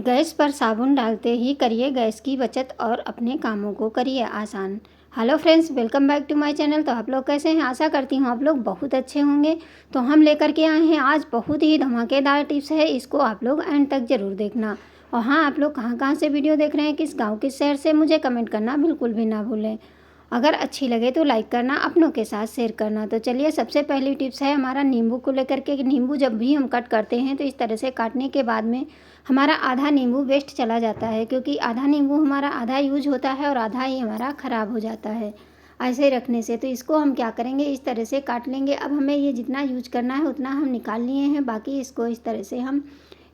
Gas पर साबुन डालते ही करिए गैस की बचत और अपने कामों को करिए आसान। Hello friends, welcome back to my channel. तो आप लोग कैसे हैं? आशा करती हूँ आप लोग बहुत अच्छे होंगे। तो हम लेकर के आए हैं आज बहुत ही धमाकेदार टिप्स है, इसको आप लोग एंड तक ज़रूर देखना। और हाँ, आप लोग कहाँ कहाँ से वीडियो देख रहे हैं, किस गाँव किस शहर से, मुझे कमेंट करना बिल्कुल भी ना भूलें। अगर अच्छी लगे तो लाइक करना, अपनों के साथ शेयर करना। तो चलिए, सबसे पहली टिप्स है हमारा नींबू को लेकर के। नींबू जब भी हम कट करते हैं तो इस तरह से काटने के बाद में हमारा आधा नींबू वेस्ट चला जाता है, क्योंकि आधा नींबू हमारा आधा यूज होता है और आधा ही हमारा ख़राब हो जाता है ऐसे रखने से। तो इसको हम क्या करेंगे, इस तरह से काट लेंगे। अब हमें ये जितना यूज करना है उतना हम निकाल लिए हैं, बाकी इसको इस तरह से हम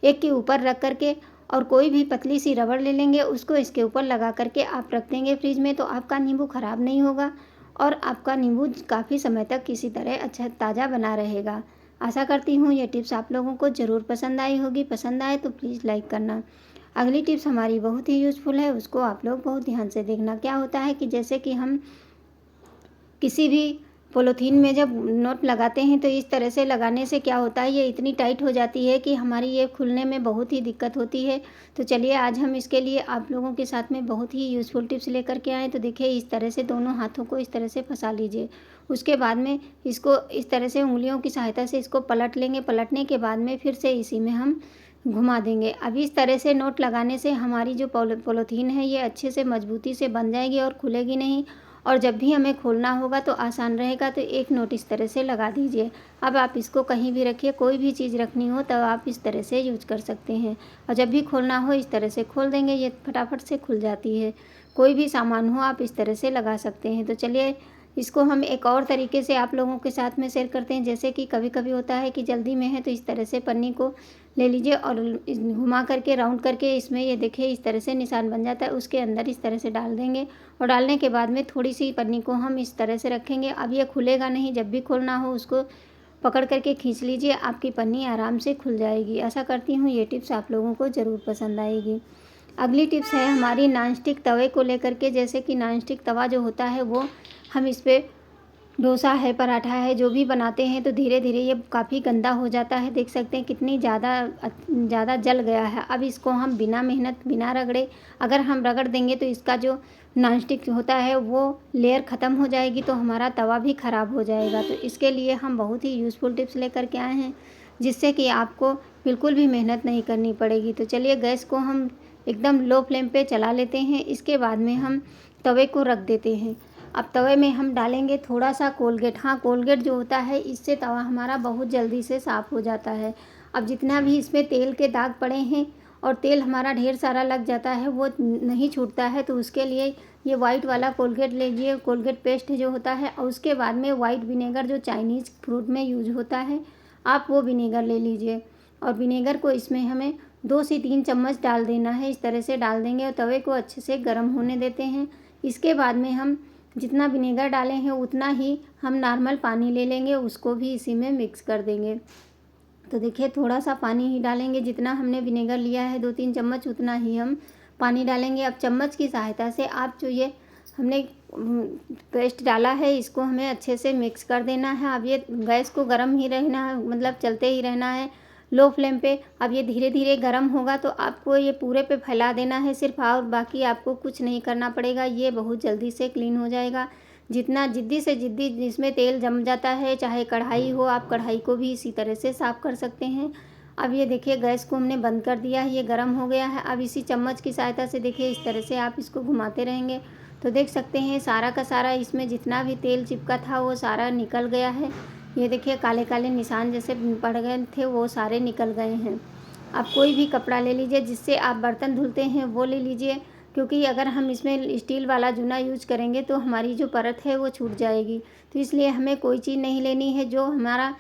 एक के ऊपर रख करके और कोई भी पतली सी रबड़ ले लेंगे, उसको इसके ऊपर लगा करके आप रख देंगे फ्रिज में। तो आपका नींबू ख़राब नहीं होगा और आपका नींबू काफ़ी समय तक किसी तरह अच्छा ताज़ा बना रहेगा। आशा करती हूँ ये टिप्स आप लोगों को ज़रूर पसंद आई होगी। पसंद आए तो प्लीज़ लाइक करना। अगली टिप्स हमारी बहुत ही यूज़फुल है, उसको आप लोग बहुत ध्यान से देखना। क्या होता है कि जैसे कि हम किसी भी पॉलीथीन में जब नोट लगाते हैं तो इस तरह से लगाने से क्या होता है, ये इतनी टाइट हो जाती है कि हमारी ये खुलने में बहुत ही दिक्कत होती है। तो चलिए, आज हम इसके लिए आप लोगों के साथ में बहुत ही यूज़फुल टिप्स लेकर के आए। तो देखिए, इस तरह से दोनों हाथों को इस तरह से फंसा लीजिए। उसके बाद में इसको इस तरह से उंगलियों की सहायता से इसको पलट लेंगे। पलटने के बाद में फिर से इसी में हम घुमा देंगे। अब इस तरह से नोट लगाने से हमारी जो पॉलीथीन है ये अच्छे से मजबूती से बन जाएगी और खुलेगी नहीं, और जब भी हमें खोलना होगा तो आसान रहेगा। तो एक नोट इस तरह से लगा दीजिए। अब आप इसको कहीं भी रखिए, कोई भी चीज़ रखनी हो तब आप इस तरह से यूज कर सकते हैं। और जब भी खोलना हो इस तरह से खोल देंगे, ये फटाफट से खुल जाती है। कोई भी सामान हो आप इस तरह से लगा सकते हैं। तो चलिए, इसको हम एक और तरीके से आप लोगों के साथ में शेयर करते हैं। जैसे कि कभी कभी होता है कि जल्दी में है, तो इस तरह से पन्नी को ले लीजिए और घुमा करके राउंड करके इसमें ये देखिए इस तरह से निशान बन जाता है, उसके अंदर इस तरह से डाल देंगे। और डालने के बाद में थोड़ी सी पन्नी को हम इस तरह से रखेंगे। अब ये खुलेगा नहीं, जब भी खोलना हो उसको पकड़ करके खींच लीजिए, आपकी पन्नी आराम से खुल जाएगी। आशा करती हूँ ये टिप्स आप लोगों को ज़रूर पसंद आएगी। अगली टिप्स है हमारी नॉन स्टिक तवे को लेकर के। जैसे कि नॉन स्टिक तवा जो होता है वो हम इस पर डोसा है, पराठा है, जो भी बनाते हैं तो धीरे धीरे ये काफ़ी गंदा हो जाता है। देख सकते हैं कितनी ज़्यादा जल गया है। अब इसको हम बिना मेहनत बिना रगड़े अगर हम रगड़ देंगे तो इसका जो नॉन स्टिक होता है वो लेयर ख़त्म हो जाएगी, तो हमारा तवा भी ख़राब हो जाएगा। तो इसके लिए हम बहुत ही यूज़फुल टिप्स लेकर के आए हैं, जिससे कि आपको बिल्कुल भी मेहनत नहीं करनी पड़ेगी। तो चलिए, गैस को हम एकदम लो फ्लेम पे चला लेते हैं। इसके बाद में हम तवे को रख देते हैं। अब तवे में हम डालेंगे थोड़ा सा कोलगेट। हाँ, कोलगेट जो होता है इससे तवा हमारा बहुत जल्दी से साफ़ हो जाता है। अब जितना भी इसमें तेल के दाग पड़े हैं और तेल हमारा ढेर सारा लग जाता है वो नहीं छूटता है, तो उसके लिए ये वाइट वाला कोलगेट लीजिए, कोलगेट पेस्ट जो होता है। और उसके बाद में वाइट विनेगर जो चाइनीज़ फ्रूट में यूज होता है, आप वो विनेगर ले लीजिए। और विनेगर को इसमें हमें 2 से 3 चम्मच डाल देना है। इस तरह से डाल देंगे और तवे को अच्छे से गर्म होने देते हैं। इसके बाद में हम जितना विनेगर डाले हैं उतना ही हम नॉर्मल पानी ले लेंगे, उसको भी इसी में मिक्स कर देंगे। तो देखिए, थोड़ा सा पानी ही डालेंगे, जितना हमने विनेगर लिया है 2-3 चम्मच उतना ही हम पानी डालेंगे। अब चम्मच की सहायता से आप जो ये हमने पेस्ट डाला है इसको हमें अच्छे से मिक्स कर देना है। अब ये गैस को गर्म ही रहना है, मतलब चलते ही रहना है लो फ्लेम पे। अब ये धीरे धीरे गर्म होगा तो आपको ये पूरे पे फैला देना है सिर्फ, और बाकी आपको कुछ नहीं करना पड़ेगा। ये बहुत जल्दी से क्लीन हो जाएगा। जितना जिद्दी से जिद्दी जिसमें तेल जम जाता है, चाहे कढ़ाई हो, आप कढ़ाई को भी इसी तरह से साफ़ कर सकते हैं। अब ये देखिए, गैस को हमने बंद कर दिया है, ये गर्म हो गया है। अब इसी चम्मच की सहायता से देखिए इस तरह से आप इसको घुमाते रहेंगे तो देख सकते हैं सारा का सारा इसमें जितना भी तेल चिपका था वो सारा निकल गया है। ये देखिए, काले काले निशान जैसे पड़ गए थे वो सारे निकल गए हैं। आप कोई भी कपड़ा ले लीजिए जिससे आप बर्तन धुलते हैं वो ले लीजिए, क्योंकि अगर हम इसमें स्टील वाला जूना यूज करेंगे तो हमारी जो परत है वो छूट जाएगी। तो इसलिए हमें कोई चीज़ नहीं लेनी है जो हमारा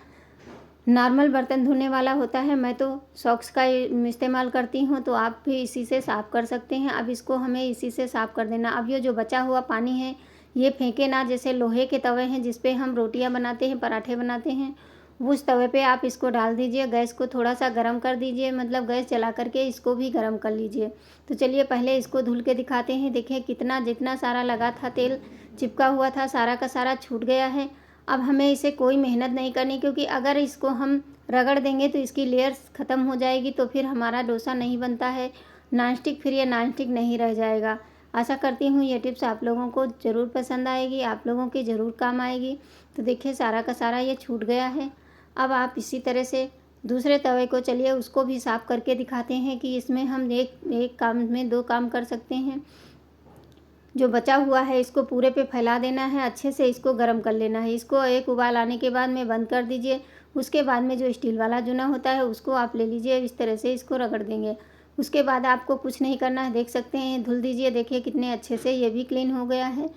नॉर्मल बर्तन धोने वाला होता है। मैं तो सॉक्स का इस्तेमाल करती हूँ, तो आप भी इसी से साफ़ कर सकते हैं। अब इसको हमें इसी से साफ़ कर देना। अब ये जो बचा हुआ पानी है ये फेंके ना। जैसे लोहे के तवे हैं जिस पे हम रोटियां बनाते हैं, पराठे बनाते हैं, उस तवे पे आप इसको डाल दीजिए। गैस को थोड़ा सा गर्म कर दीजिए, मतलब गैस जला करके इसको भी गर्म कर लीजिए। तो चलिए, पहले इसको धुल के दिखाते हैं। देखिए कितना जितना सारा लगा था तेल चिपका हुआ था सारा का सारा छूट गया है। अब हमें इसे कोई मेहनत नहीं करनी, क्योंकि अगर इसको हम रगड़ देंगे तो इसकी लेयर्स ख़त्म हो जाएगी, तो फिर हमारा डोसा नहीं बनता है, नॉनस्टिक फिर ये नॉनस्टिक नहीं रह जाएगा। आशा करती हूँ ये टिप्स आप लोगों को ज़रूर पसंद आएगी, आप लोगों के ज़रूर काम आएगी। तो देखिए सारा का सारा ये छूट गया है। अब आप इसी तरह से दूसरे तवे को चलिए उसको भी साफ़ करके दिखाते हैं कि इसमें हम एक काम में 2 काम कर सकते हैं। जो बचा हुआ है इसको पूरे पे फैला देना है, अच्छे से इसको गर्म कर लेना है। इसको एक उबाल आने के बाद में बंद कर दीजिए। उसके बाद में जो स्टील वाला जुना होता है उसको आप ले लीजिए, इस तरह से इसको रगड़ देंगे। उसके बाद आपको कुछ नहीं करना है, देख सकते हैं धुल दीजिए। देखिए कितने अच्छे से ये भी क्लीन हो गया है।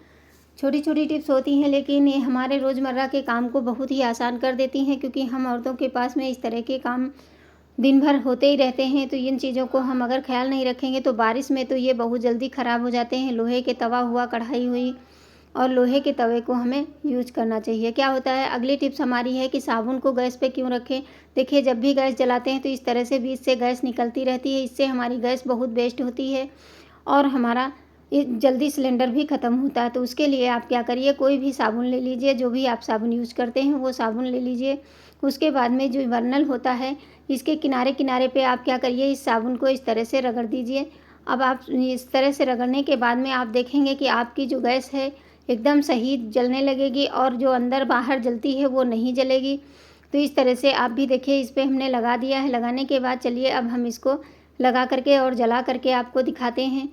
छोटी छोटी टिप्स होती हैं लेकिन ये हमारे रोज़मर्रा के काम को बहुत ही आसान कर देती हैं, क्योंकि हम औरतों के पास में इस तरह के काम दिन भर होते ही रहते हैं। तो इन चीज़ों को हम अगर ख्याल नहीं रखेंगे तो बारिश में तो ये बहुत जल्दी ख़राब हो जाते हैं। लोहे के तवा हुआ, कढ़ाई हुई, और लोहे के तवे को हमें यूज करना चाहिए। क्या होता है, अगली टिप्स हमारी है कि साबुन को गैस पे क्यों रखें। देखिए जब भी गैस जलाते हैं तो इस तरह से बीच से गैस निकलती रहती है। इससे हमारी गैस बहुत वेस्ट होती है और हमारा जल्दी सिलेंडर भी ख़त्म होता है। तो उसके लिए आप क्या करिए, कोई भी साबुन ले लीजिए, जो भी आप साबुन यूज करते हैं वो साबुन ले लीजिए। उसके बाद में जो बर्नल होता है इसके किनारे किनारे पे आप क्या करिए, इस साबुन को इस तरह से रगड़ दीजिए। अब आप इस तरह से रगड़ने के बाद में आप देखेंगे कि आपकी जो गैस है एकदम सही जलने लगेगी और जो अंदर बाहर जलती है वो नहीं जलेगी। तो इस तरह से आप भी देखिए, इस पर हमने लगा दिया है। लगाने के बाद चलिए अब हम इसको लगा करके और जला करके आपको दिखाते हैं।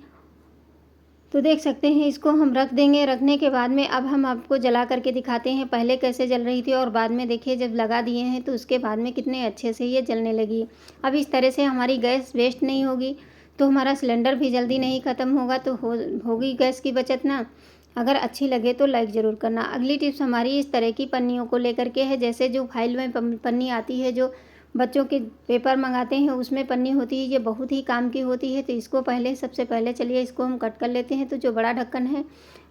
तो देख सकते हैं इसको हम रख देंगे। रखने के बाद में अब हम आपको जला करके दिखाते हैं पहले कैसे जल रही थी और बाद में देखिए जब लगा दिए हैं तो उसके बाद में कितने अच्छे से ये जलने लगी। अब इस तरह से हमारी गैस वेस्ट नहीं होगी, तो हमारा सिलेंडर भी जल्दी नहीं ख़त्म होगा। तो होगी गैस की बचत ना। अगर अच्छी लगे तो लाइक ज़रूर करना। अगली टिप्स हमारी इस तरह की पन्नियों को लेकर के है। जैसे जो फाइल में पन्नी आती है, जो बच्चों के पेपर मंगाते हैं उसमें पन्नी होती है, ये बहुत ही काम की होती है। तो इसको सबसे पहले चलिए इसको हम कट कर लेते हैं। तो जो बड़ा ढक्कन है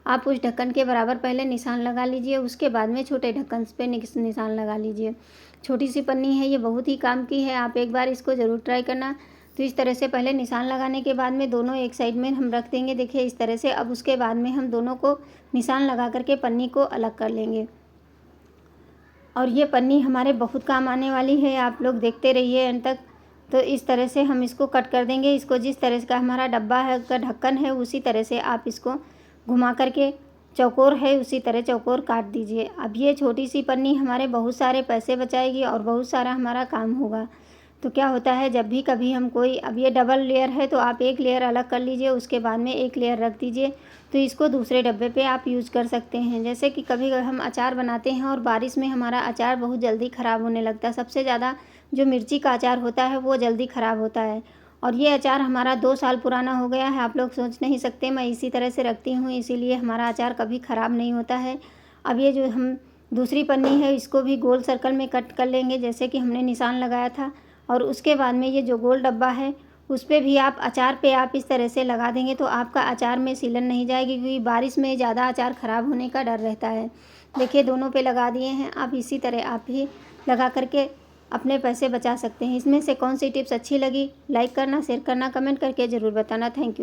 आप उस ढक्कन के बराबर पहले निशान लगा लीजिए, उसके बाद में छोटे ढक्कन पे निशान लगा लीजिए। छोटी सी पन्नी है, ये बहुत ही काम की है, आप एक बार इसको ज़रूर ट्राई करना। तो इस तरह से पहले निशान लगाने के बाद में दोनों एक साइड में हम रख देंगे, देखिए इस तरह से। अब उसके बाद में हम दोनों को निशान लगा करके पन्नी को अलग कर लेंगे। और ये पन्नी हमारे बहुत काम आने वाली है, आप लोग देखते रहिए अंत तक। तो इस तरह से हम इसको कट कर देंगे। इसको जिस तरह से का हमारा डब्बा है का ढक्कन है उसी तरह से आप इसको घुमा करके, चौकोर है उसी तरह चौकोर काट दीजिए। अब ये छोटी सी पन्नी हमारे बहुत सारे पैसे बचाएगी और बहुत सारा हमारा काम होगा। तो क्या होता है, जब भी कभी हम कोई, अब ये डबल लेयर है तो आप एक लेयर अलग कर लीजिए, उसके बाद में एक लेयर रख दीजिए। तो इसको दूसरे डब्बे पे आप यूज़ कर सकते हैं। जैसे कि कभी हम अचार बनाते हैं और बारिश में हमारा अचार बहुत जल्दी ख़राब होने लगता है। सबसे ज़्यादा जो मिर्ची का अचार होता है वो जल्दी ख़राब होता है। और ये अचार हमारा 2 साल पुराना हो गया है, आप लोग सोच नहीं सकते। मैं इसी तरह से रखती हूँ, इसीलिए हमारा अचार कभी ख़राब नहीं होता है। अब ये जो हम दूसरी पन्नी है इसको भी गोल सर्कल में कट कर लेंगे, जैसे कि हमने निशान लगाया था। और उसके बाद में ये जो गोल डब्बा है उस पर भी आप अचार पे आप इस तरह से लगा देंगे, तो आपका अचार में सीलन नहीं जाएगी, क्योंकि बारिश में ज़्यादा अचार ख़राब होने का डर रहता है। देखिए दोनों पे लगा दिए हैं। आप इसी तरह आप भी लगा करके अपने पैसे बचा सकते हैं। इसमें से कौन सी टिप्स अच्छी लगी, लाइक करना, शेयर करना, कमेंट करके ज़रूर बताना। Thank you.